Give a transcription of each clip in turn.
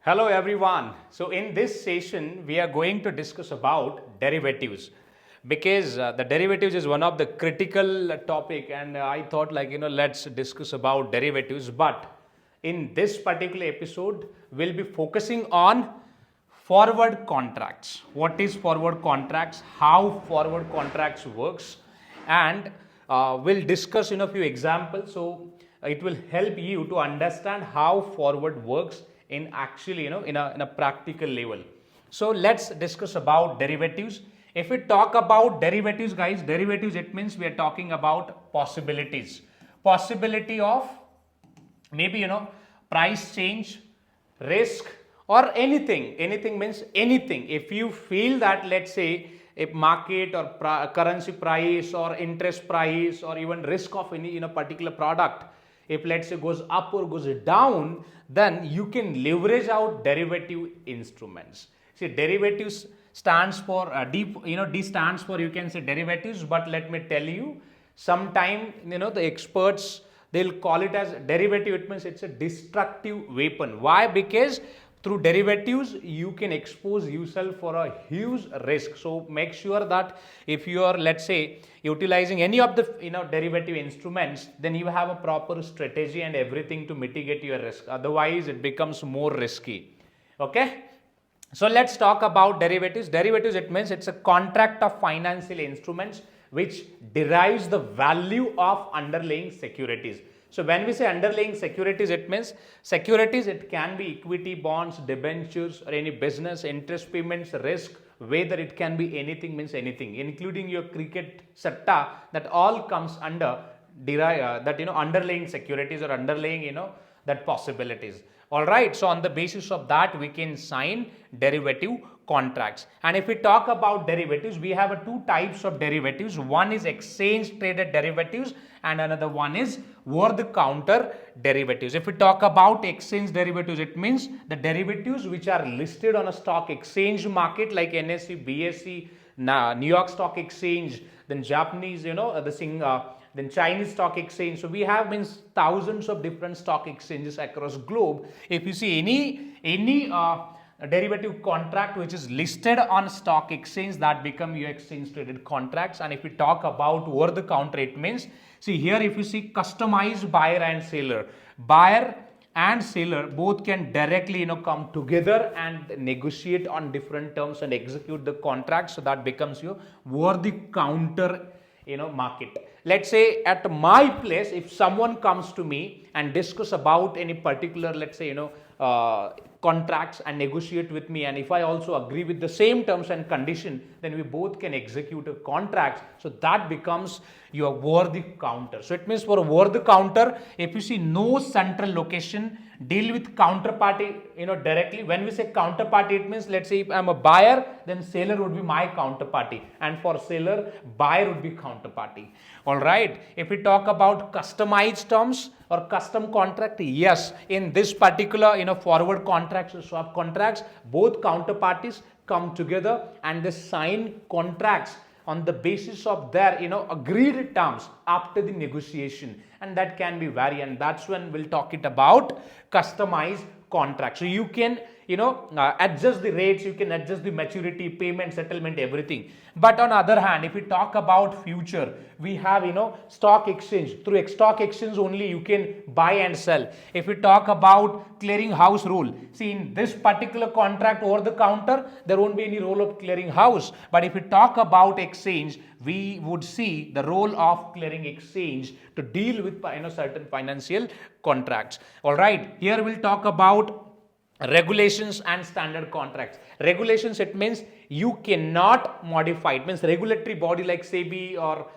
Hello everyone. So in this session we are going to discuss about derivatives because the derivatives is one of the critical topic and I thought let's discuss about derivatives, but in this particular episode we'll be focusing on forward contracts. What is forward contracts, how forward contracts works, and we'll discuss in a few examples. So it will help you to understand how forward works in actually in a practical level. So let's discuss about derivatives. If we talk about derivatives, guys, derivatives, it means we are talking about possibility of maybe price change, risk, or anything means anything. If you feel that, let's say, a market or currency price or interest price or even risk of any particular product, if let's say goes up or goes down, then you can leverage out derivative instruments. See, derivatives stands for D stands for, you can say, derivatives, but let me tell you, sometime the experts, they'll call it as derivative. It means it's a destructive weapon. Why? Because through derivatives you can expose yourself for a huge risk. So make sure that if you are, let's say, utilizing any of the derivative instruments, then you have a proper strategy and everything to mitigate your risk. Otherwise it becomes more risky. Okay, so let's talk about derivatives. Derivatives, it means it's a contract of financial instruments which derives the value of underlying securities. So when we say underlying securities, it means securities, it can be equity, bonds, debentures, or any business, interest payments, risk, whether it can be anything means anything, including your cricket satta, that all comes under underlying securities or underlying that possibilities. All right, so on the basis of that we can sign derivative contracts. And if we talk about derivatives, we have two types of derivatives. One is exchange traded derivatives and another one is over the counter derivatives. If we talk about exchange derivatives, it means the derivatives which are listed on a stock exchange market like NSE, BSE, New York Stock Exchange, then Japanese, then Chinese stock exchange. So we have means thousands of different stock exchanges across globe. If you see any derivative contract which is listed on stock exchange, that become your exchange traded contracts. And if we talk about over the counter, it means, see here, if you see customized buyer and seller both can directly come together and negotiate on different terms and execute the contract. So that becomes your over the counter market. Let's say at my place, if someone comes to me and discuss about any particular, let's say, contracts and negotiate with me, and if I also agree with the same terms and condition, then we both can execute a contract. So that becomes your over the counter. So it means for over the counter, if you see no central location, deal with counterparty directly. When we say counterparty, it means, let's say, if I'm a buyer, then seller would be my counterparty, and for seller, buyer would be counterparty. All right, if we talk about customized terms or custom contract, yes, in this particular forward contracts or swap contracts, both counterparties come together and they sign contracts on the basis of their agreed terms after the negotiation, and that can be vary, and that's when we'll talk it about customized contract. So you can adjust the rates, you can adjust the maturity, payment, settlement, everything. But on other hand, if we talk about future, we have stock exchange. Through stock exchange only you can buy and sell. If we talk about clearing house rule, see, in this particular contract over the counter, there won't be any role of clearing house. But if we talk about exchange, we would see the role of clearing exchange to deal with certain financial contracts. All right, here we'll talk about regulations and standard contracts. Regulations, it means you cannot modify. It means regulatory body like SEBI or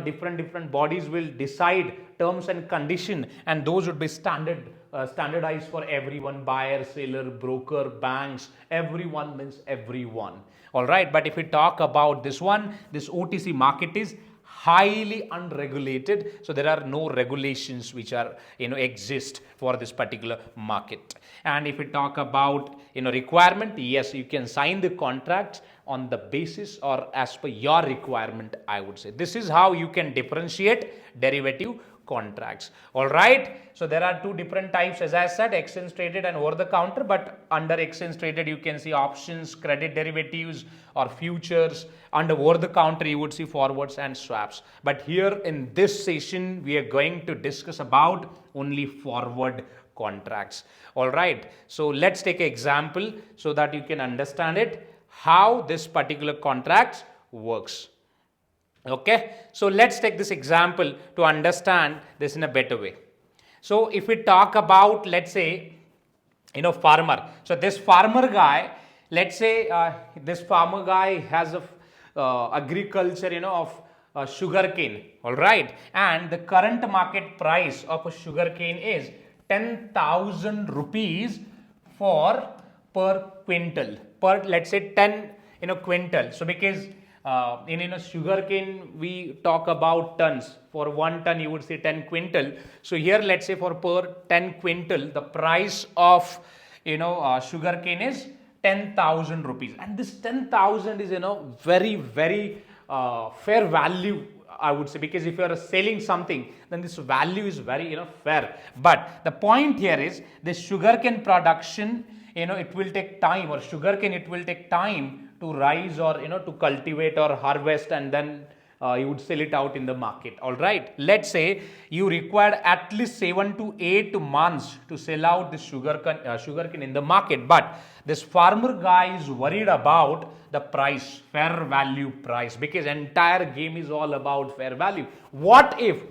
different bodies will decide terms and condition, and those would be standardized for everyone: buyer, seller, broker, banks, everyone means everyone. All right, but if we talk about this one, this OTC market is highly unregulated, so there are no regulations which are exist for this particular market. And if we talk about requirement, yes, you can sign the contract on the basis or as per your requirement, I would say. This is how you can differentiate derivative contracts. All right. So there are two different types, as I said, exchange traded and over the counter. But under exchange traded, you can see options, credit derivatives, or futures. Under over the counter, you would see forwards and swaps. But here in this session, we are going to discuss about only forward contracts. All right. So let's take an example so that you can understand it, how this particular contract works. Okay, so let's take this example to understand this in a better way. So if we talk about, let's say, farmer. So this farmer guy, let's say this farmer guy has a agriculture, of sugarcane. All right, and the current market price of a sugarcane is 10,000 rupees for per quintal, per, let's say, 10 quintal. So because in sugarcane we talk about tons. For 1 ton you would say 10 quintal. So here let's say for per 10 quintal the price of sugarcane is 10,000 rupees, and this 10,000 is very very fair value, I would say, because if you are selling something, then this value is very fair. But the point here is this sugarcane production, it will take time, or sugarcane, it will take time to rise, or to cultivate or harvest, and then you would sell it out in the market. All right, let's say you require at least 7 to 8 months to sell out the sugarcane in the market. But this farmer guy is worried about the price, fair value price, because entire game is all about fair value. What if,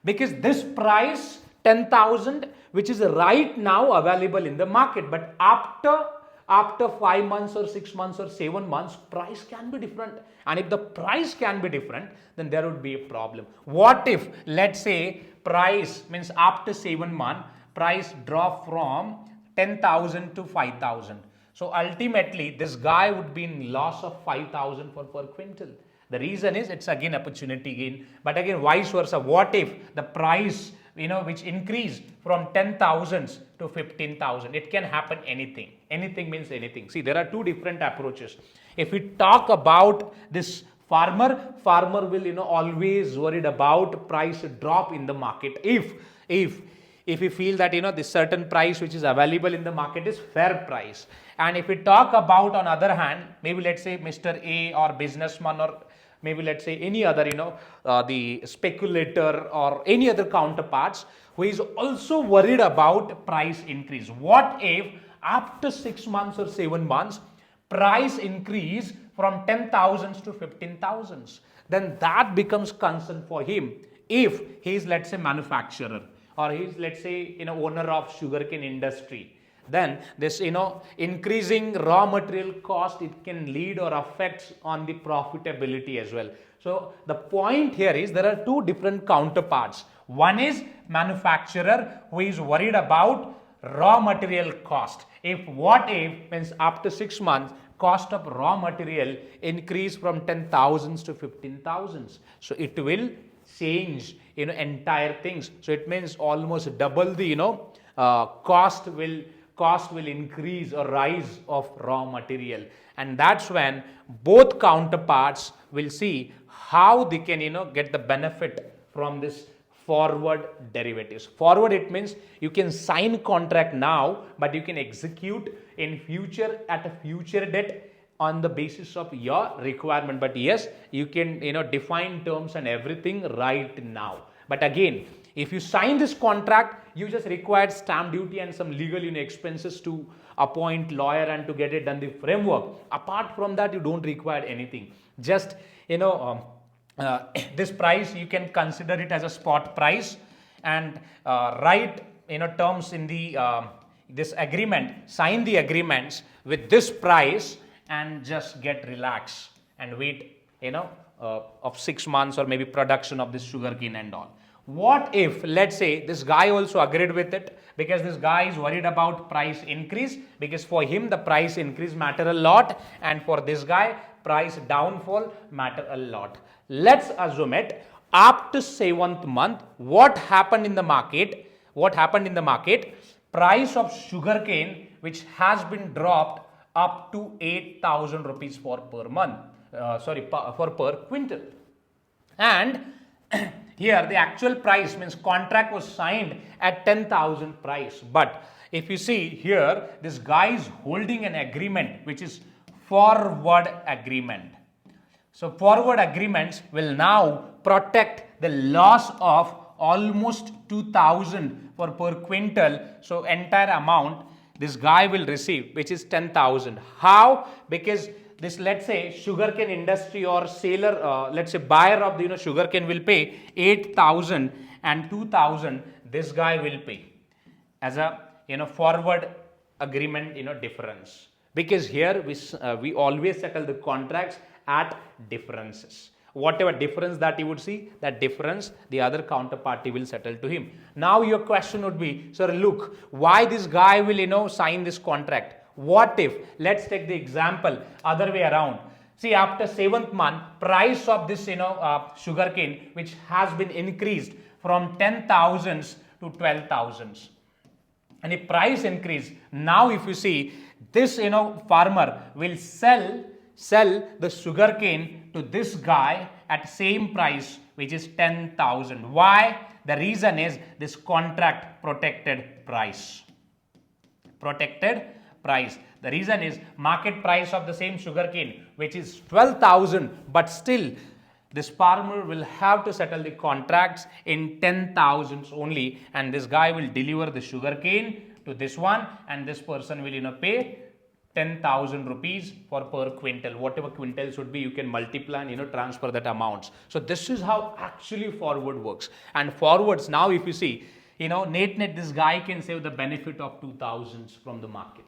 because this price 10,000 which is right now available in the market, but after 5 months or 6 months or 7 months, price can be different. And if the price can be different, then there would be a problem. What if, let's say, price means after 7 months, price drop from 10,000 to 5,000. So ultimately, this guy would be in loss of 5,000 for per quintal. The reason is it's again opportunity gain. But again, vice versa. What if the price which increase from 10,000 to 15,000? It can happen anything. Anything means anything. See, there are two different approaches. If we talk about this farmer will always worried about price drop in the market. If we feel that this certain price which is available in the market is fair price. And if we talk about, on other hand, maybe let's say Mr. A or businessman, or maybe let's say any other the speculator or any other counterparts who is also worried about price increase. What if after 6 months or 7 months price increase from 10,000 to 15,000? Then that becomes concern for him. If he is, let's say, manufacturer, or he is, let's say, owner of sugarcane industry, then this increasing raw material cost, it can lead or affects on the profitability as well. So the point here is there are two different counterparts. One is manufacturer who is worried about raw material cost. If means after 6 months cost of raw material increase from 10,000 to 15,000, so it will change entire things. So it means almost double the cost will increase or rise of raw material, and that's when both counterparts will see how they can get the benefit from this forward derivatives. Forward, it means you can sign contract now, but you can execute in future at a future date on the basis of your requirement. But yes, you can define terms and everything right now. But again, if you sign this contract, you just require stamp duty and some legal expenses to appoint lawyer and to get it done, the framework. Apart from that, you don't require anything. Just this price, you can consider it as a spot price, and write terms in the this agreement, sign the agreements with this price, and just get relaxed and wait of 6 months or maybe production of this sugarcane and all. What if, let's say, this guy also agreed with it, because this guy is worried about price increase, because for him the price increase matter a lot, and for this guy price downfall matter a lot. Let's assume it after 7th month, what happened in the market? Price of sugarcane which has been dropped up to 8,000 rupees for per month, for per quintal. And here the actual price means contract was signed at 10,000 price, but if you see here, this guy is holding an agreement which is forward agreement. So forward agreements will now protect the loss of almost 2,000 for per quintal. So entire amount this guy will receive, which is 10,000. How? Because this, let's say, sugarcane industry or seller, let's say buyer of the sugarcane will pay 8,000 and 2,000. This guy will pay as a forward agreement difference, because here we always settle the contracts at differences. Whatever difference that you would see, that difference the other counterparty will settle to him. Now your question would be, sir, look, why this guy will sign this contract? What if, let's take the example other way around. See, after 7th month, price of this sugarcane which has been increased from 10,000s to 12,000s. And if price increase, now if you see, this farmer will sell the sugarcane to this guy at same price, which is 10,000. Why? The reason is this contract protected price. Protected price. The reason is market price of the same sugarcane, which is 12,000, but still this farmer will have to settle the contracts in 10,000s only, and this guy will deliver the sugarcane to this one, and this person will pay 10,000 rupees for per quintal. Whatever quintal should be, you can multiply and transfer that amounts. So this is how actually forward works. And forwards, now if you see, net this guy can save the benefit of 2,000s from the market.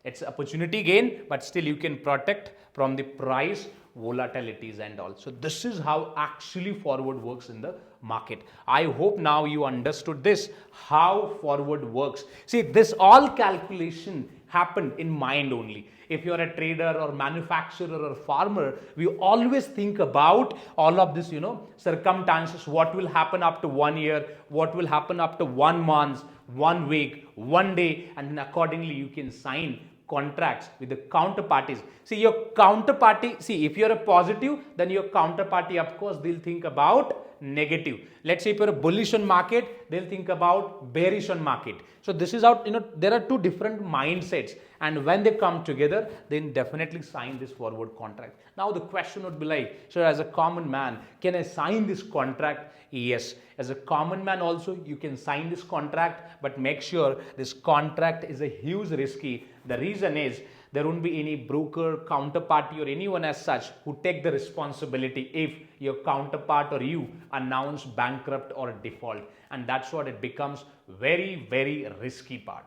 It's opportunity gain, but still you can protect from the price volatilities and all. So this is how actually forward works in the market. I hope now you understood this, how forward works. See, this all calculation happened in mind only. If you're a trader or manufacturer or farmer, we always think about all of this, circumstances, what will happen after 1 year, what will happen after 1 month, 1 week, 1 day, and then accordingly you can sign contracts with the counterparties. See, your counterparty, if you're a positive, then your counterparty, of course, they'll think about negative. Let's say if you're a bullish on market, they'll think about bearish on market. So this is how, there are two different mindsets, and when they come together, then definitely sign this forward contract. Now the question would be like, so as a common man, can I sign this contract? Yes, as a common man also you can sign this contract, but make sure this contract is a huge risky. The reason is there won't be any broker, counterparty or anyone as such who take the responsibility if your counterpart or you announce bankrupt or default, and that's what it becomes very, very risky part.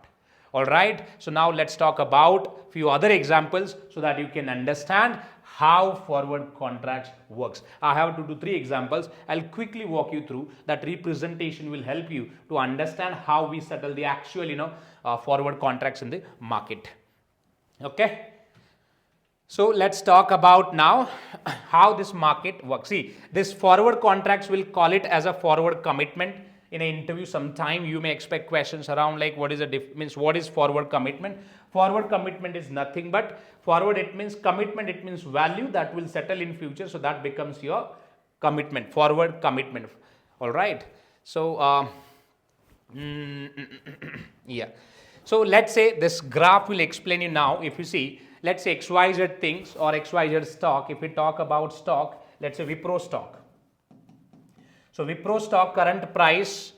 Alright, so now let's talk about few other examples so that you can understand how forward contracts works. I have 2 to 3 examples. I'll quickly walk you through. That representation will help you to understand how we settle the actual forward contracts in the market. Okay, so let's talk about now how this market works. See, this forward contracts, will call it as a forward commitment. In an interview sometime you may expect questions around like what is what is forward commitment. Forward commitment is nothing but forward, it means commitment, it means value that will settle in future, so that becomes your commitment, forward commitment. All right, so yeah, so let's say this graph will explain you now. If you see, let's say XYZ things or XYZ stock, if we talk about stock, let's say Wipro stock. So Wipro stock current price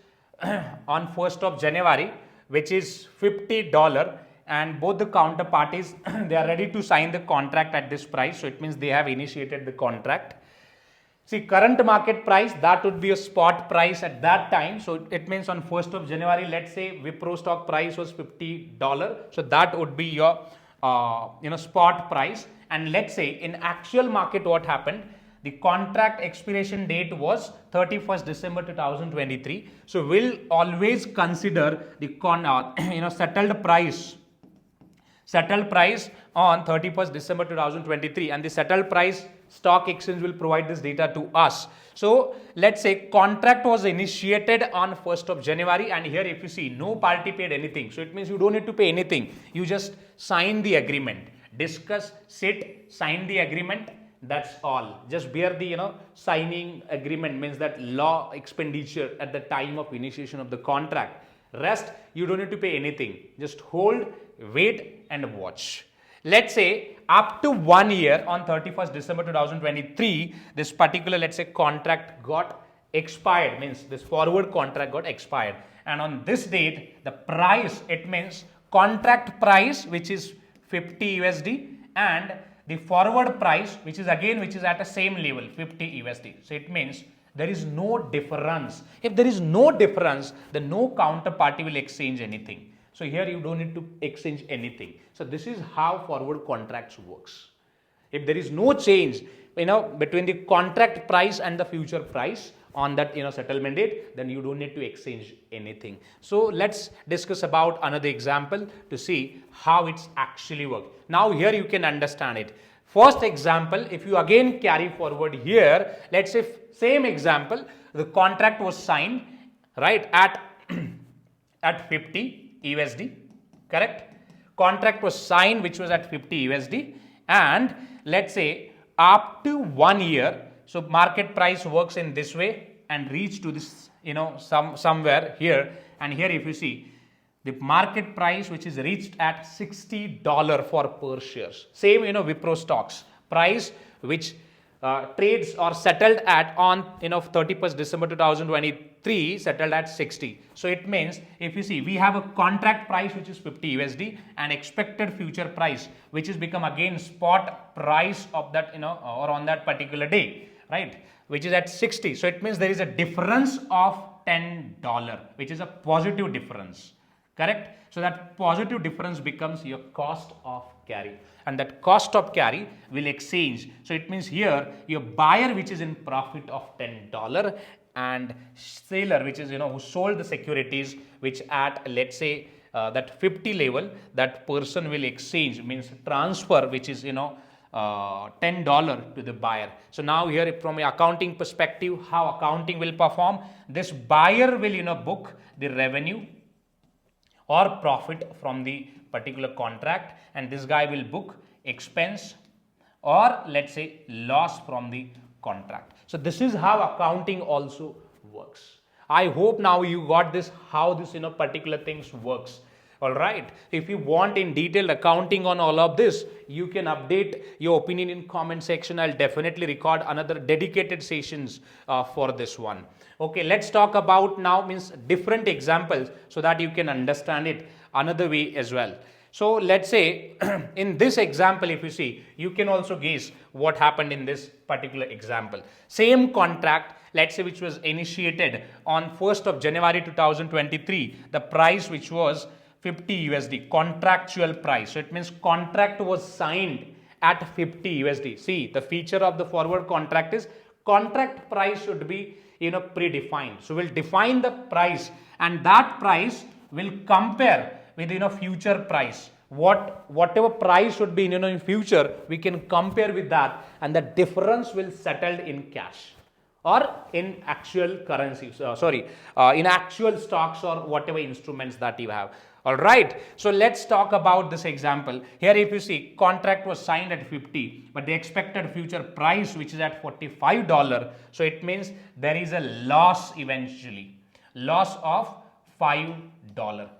on 1st of January, which is $50, and both the counterparties they are ready to sign the contract at this price. So it means they have initiated the contract. See, current market price, that would be a spot price at that time. So it means on 1st of January, let's say Wipro stock price was $50. So that would be your spot price. And let's say in actual market what happened, the contract expiration date was 31st December 2023. So we'll always consider the settled price on 31st December 2023, and the settled price stock exchange will provide this data to us. So let's say contract was initiated on 1st of January, and here if you see no party paid anything, so it means you don't need to pay anything. You just sign the agreement, discuss, sit, sign the agreement, That's all. Just bear the signing agreement, means that law expenditure at the time of initiation of the contract. Rest you don't need to pay anything. Just hold, wait and watch. Let's say up to 1 year on 31st December 2023, this particular, let's say, contract got expired, means this forward contract got expired, and on this date the price, it means contract price, which is 50 USD, and the forward price, which is at a same level, 50 USD. So it means there is no difference. If there is no difference, then no counterparty will exchange anything. So here you don't need to exchange anything. So this is how forward contracts works. If there is no change, between the contract price and the future price on that settlement date, then you don't need to exchange anything. So let's discuss about another example to see how it's actually work. Now here you can understand it. First example, if you again carry forward here, let's say same example, the contract was signed, right, at at 50 USD, correct? Contract was signed which was at 50 USD, and let's say up to 1 year, so market price works in this way and reach to this somewhere here, and here if you see the market price which is reached at $60 for per shares. Same Wipro stocks price which trades or settled at on 31st December 2023 settled at 60. So it means if you see we have a contract price which is 50 USD and expected future price which is become again spot price of that or on that particular day, right, which is at 60. So it means there is a difference of $10, which is a positive difference, correct? So that positive difference becomes your cost of carry, and that cost of carry will exchange. So it means here your buyer which is in profit of $10 and seller which is who sold the securities which at let's say that 50 level, that person will exchange, means transfer, which is $10 to the buyer. So now here from a accounting perspective, how accounting will perform, this buyer will book the revenue or profit from the particular contract, and this guy will book expense or let's say loss from the contract. So this is how accounting also works. I hope now you got this, how this particular things works. All right. If you want in detailed accounting on all of this, you can update your opinion in comment section. I'll definitely record another dedicated sessions for this one. Okay, let's talk about now means different examples so that you can understand it another way as well. So let's say in this example, if you see, you can also guess what happened in this particular example. Same contract, let's say, which was initiated on 1st of January 2023, the price which was 50 USD, contractual price. So it means contract was signed at 50 USD. See, the feature of the forward contract is contract price should be predefined. So we'll define the price, and that price will compare with future price. Whatever price should be in future, we can compare with that, and the difference will settle in cash or in actual currency. In actual stocks or whatever instruments that you have. All right. So let's talk about this example. Here if you see, contract was signed at 50, but the expected future price which is at $45. So it means there is a loss eventually. Loss of $5.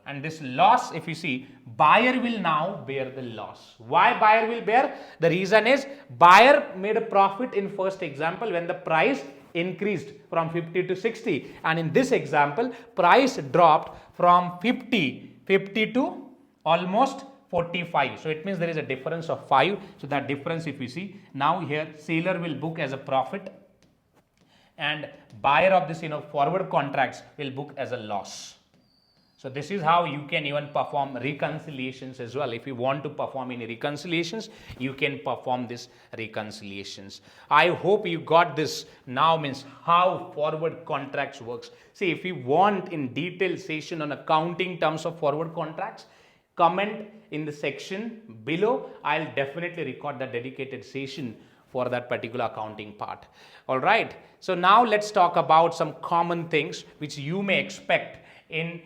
And this loss, if you see, buyer will now bear the loss. Why buyer will bear? The reason is buyer made a profit in first example when the price increased from 50 to 60, and in this example price dropped from 50 to almost 45. So it means there is a difference of 5. So that difference, if you see, now here seller will book as a profit and buyer of this forward contracts will book as a loss. So this is how you can even perform reconciliations as well. If you want to perform any reconciliations, you can perform this reconciliations. I hope you got this now, means how forward contracts works. See, if you want in detailed session on accounting terms of forward contracts, comment in the section below. I'll definitely record the dedicated session for that particular accounting part. All right. So now let's talk about some common things which you may expect in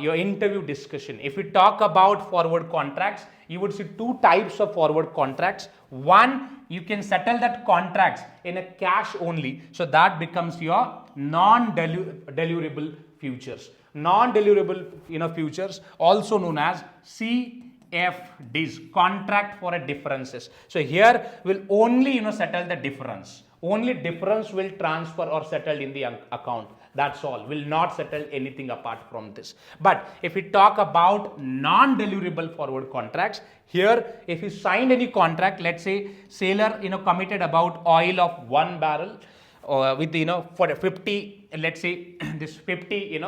your interview discussion. If we talk about forward contracts, you would see two types of forward contracts. One, you can settle that contracts in a cash only. So that becomes your non-deliverable futures. Non-deliverable, futures, also known as CFDs, contract for a differences. So here will only, settle the difference. Only difference will transfer or settle in the account. That's all. Will not settle anything apart from this. But if we talk about non-deliverable forward contracts, here if you signed any contract, let's say seller committed about oil of 1 barrel with for 50, let's say this 50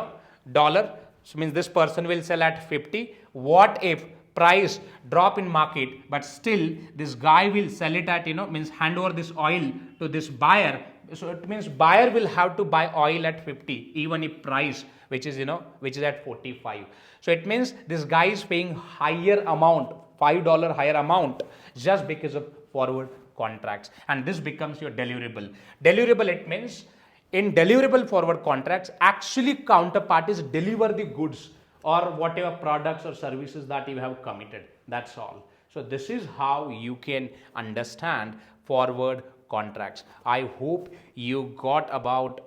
dollar, so means this person will sell at 50. What if price drop in market, but still this guy will sell it at means hand over this oil to this buyer? So it means buyer will have to buy oil at 50 even if price which is at 45. So it means this guy is paying higher amount, $5 higher amount, just because of forward contracts, and this becomes your deliverable. Deliverable, it means in deliverable forward contracts, actually counterparties deliver the goods or whatever products or services that you have committed. That's all. So this is how you can understand forward contracts. I hope you got about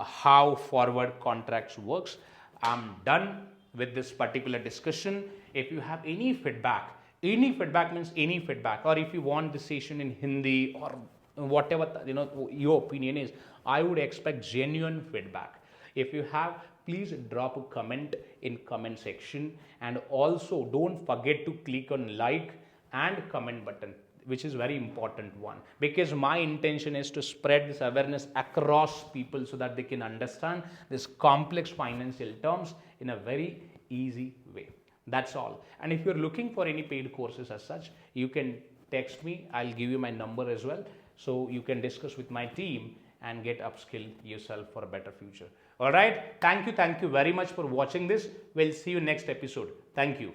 how forward contracts works. I'm done with this particular discussion. If you have any feedback means any feedback, or if you want the session in Hindi or whatever your opinion is, I would expect genuine feedback. If you have, please drop a comment in comment section, and also don't forget to click on like and comment button, which is very important one, because my intention is to spread this awareness across people so that they can understand this complex financial terms in a very easy way. That's all. And if you're looking for any paid courses as such, you can text me. I'll give you my number as well, so you can discuss with my team and get upskill yourself for a better future. All right. Thank you very much for watching this. We'll see you next episode. Thank you.